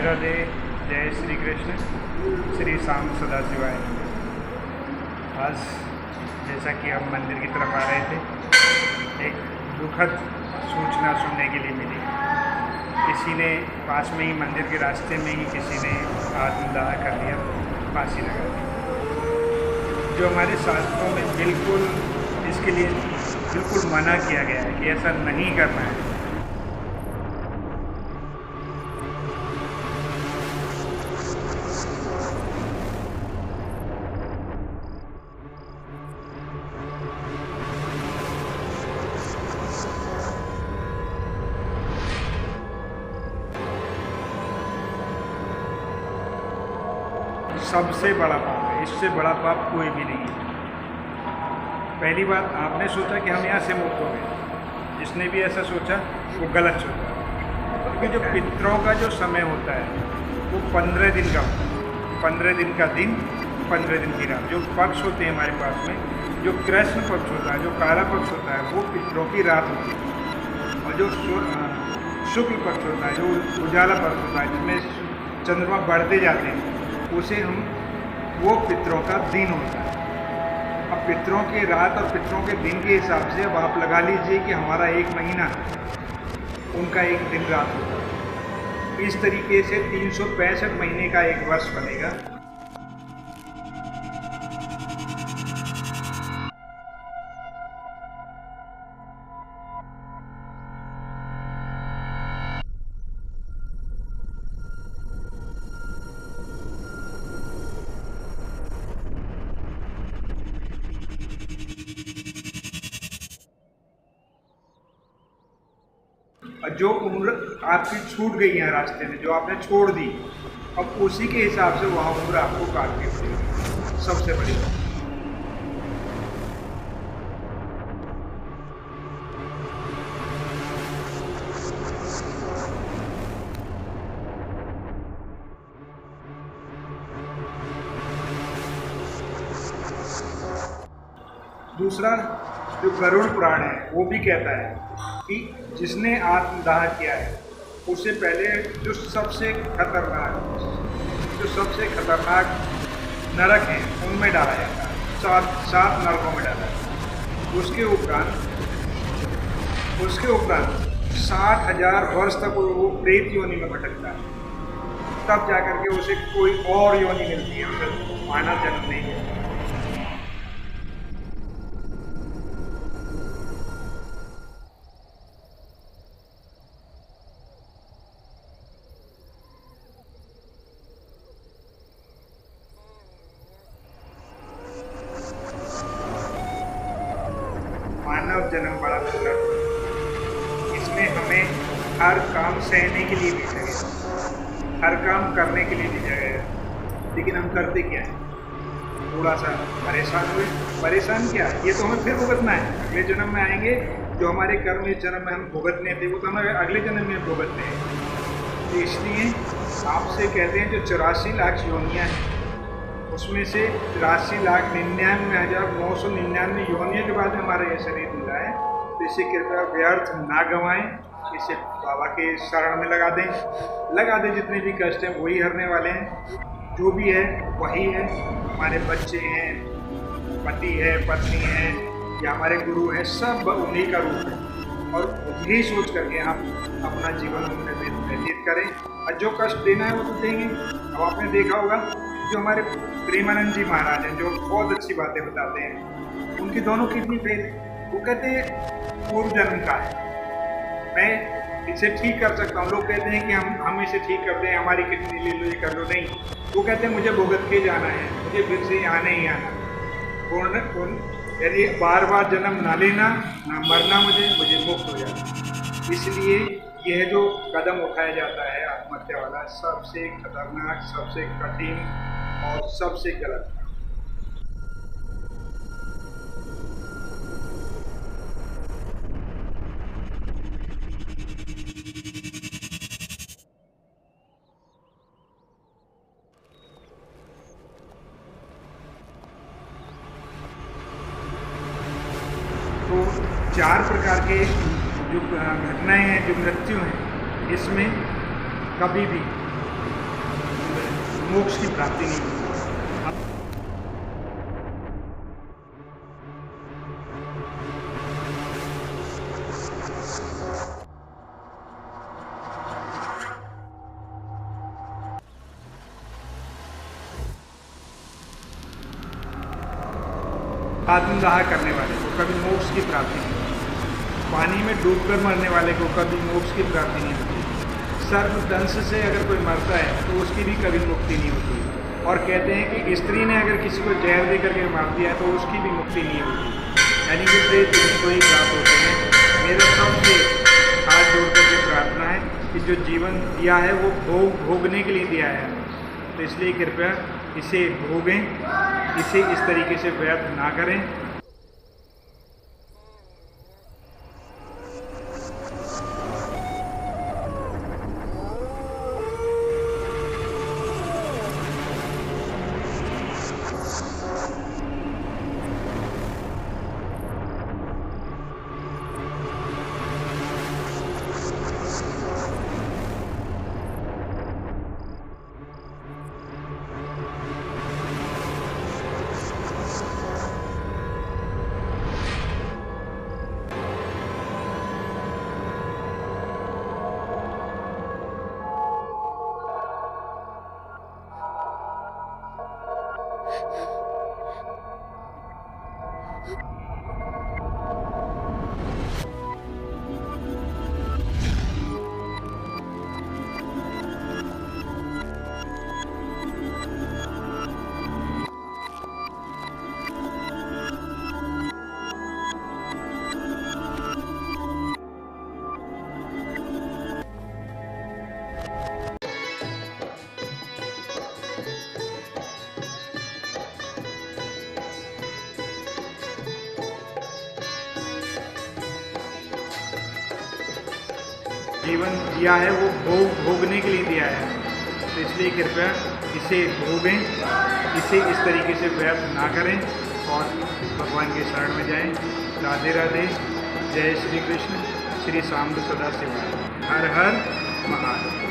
राधे। जय श्री कृष्ण। श्री शाम सदा शिवाय। आज जैसा कि हम मंदिर की तरफ आ रहे थे, एक दुखद सूचना सुनने के लिए मिली। किसी ने पास में ही मंदिर के रास्ते में ही किसी ने आत्मदाह कर लिया, फांसी लगा दी। जो हमारे शास्त्रों में बिल्कुल इसके लिए बिल्कुल मना किया गया है कि ऐसा नहीं करना है। सबसे बड़ा पाप है, इससे बड़ा पाप कोई भी नहीं है। पहली बात, आपने सोचा कि हम यहाँ से मुक्त हो गए। जिसने भी ऐसा सोचा वो गलत सोचा, क्योंकि जो पितरों का जो समय होता है वो 15 दिन का होता है। 15 दिन का दिन, 15 दिन की रात। जो पक्ष होते हैं हमारे पास में, जो कृष्ण पक्ष होता है, जो काला पक्ष होता है, वो पितरों की रात होती है। और जो शुक्ल पक्ष होता है, जो उजाला पक्ष होता है, जिसमें चंद्रमा बढ़ते जाते हैं, उसे वो पितरों का दिन होता है। अब पितरों की रात और पितरों के दिन के हिसाब से अब आप लगा लीजिए कि हमारा 1 महीना, उनका 1 दिन रात होता है। इस तरीके से 365 महीने का 1 वर्ष बनेगा। जो उम्र आपकी छूट गई है रास्ते में, जो आपने छोड़ दी, अब उसी के हिसाब से वहाँ उम्र आपको काटनी पड़ेगी। सबसे बड़ी बात। दूसरा, जो गरुड़ पुराण है वो भी कहता है कि जिसने आत्मदाह किया है उससे पहले जो सबसे खतरनाक नरक है उनमें डाला जाता है। 7 नरकों में डाला जाता है। उसके उपरांत 60,000 वर्ष तक वो प्रेत योनि में भटकता है। तब जाकर के उसे कोई और योनि मिलती है, उसे मानव जन्म नहीं मिलता। मानव जन्म बड़ा दुर्लभ है। इसमें हमें हर काम सहने के लिए दी जगह, हर काम करने के लिए दी जगह, लेकिन हम करते क्या है? थोड़ा सा परेशान हुए। परेशान क्या, ये तो हमें फिर भुगतना है। अगले जन्म में आएंगे, जो हमारे कर्म इस जन्म में हम भुगतने थे वो तो हमें अगले जन्म में भुगतने हैं। तो इसलिए आपसे कहते हैं जो 84 लाख योनियाँ हैं, उसमें से 83,99,999 योनियों के बाद हमारा यह शरीर मिला है। तो इसे कृपया व्यर्थ ना गंवाएं, इसे बाबा के शरण में लगा दें। जितने भी कष्ट हैं वही हरने वाले हैं। जो भी है वही है। हमारे बच्चे हैं, पति है, पत्नी है, या हमारे गुरु हैं, सब उन्हीं का रूप है। और यही सोच करके हम अपना जीवन व्यतीत करें। और जो कष्ट देना है वो तो देंगे। अब आपने देखा होगा जो हमारे प्रेमानंद जी महाराज हैं, जो बहुत अच्छी बातें बताते हैं, उनकी दोनों किडनी फेल है। वो कहते हैं पूर्व जन्म का है, मैं इसे ठीक कर सकता हूँ। लोग कहते हैं कि हम इसे ठीक कर दें, हमारी किडनी ले लो, ये कर लो। नहीं, वो कहते हैं मुझे भुगत के जाना है, मुझे फिर से आना ही आना। यदि बार बार जन्म ना लेना, ना मरना, मुझे मुक्त हो जाना। इसलिए यह जो कदम उठाया जाता है आत्महत्या वाला, सबसे खतरनाक, सबसे कठिन और सबसे गलत। तो 4 प्रकार के जो घटनाएं हैं, जो मृत्यु हैं, इसमें कभी भी मोक्ष की प्राप्ति नहीं होती। आत्मदाह करने वाले को कभी मोक्ष की प्राप्ति नहीं होती। पानी में डूबकर मरने वाले को कभी मोक्ष की प्राप्ति नहीं होती। सर्पदंश से अगर कोई मरता है तो उसकी भी कभी मुक्ति नहीं होती। और कहते हैं कि स्त्री ने अगर किसी को जहर दे करके मार दिया तो उसकी भी मुक्ति नहीं होती। यानी कि प्रेत उनको ही प्राप्त होते हैं। मेरा सबसे हाथ जोड़ करके प्रार्थना है कि जो जीवन दिया है वो भोगने के लिए दिया है, तो इसलिए कृपया इसे भोगें, इसे इस तरीके से व्यर्थ ना करें। जीवन दिया है वो भोगने के लिए दिया है, तो इसलिए कृपया इसे भोगें, इसे इस तरीके से व्यर्थ ना करें और भगवान के शरण में जाएं। राधे राधे। जय श्री कृष्ण। श्री शाम सदा शिवाय। हर हर महादेव।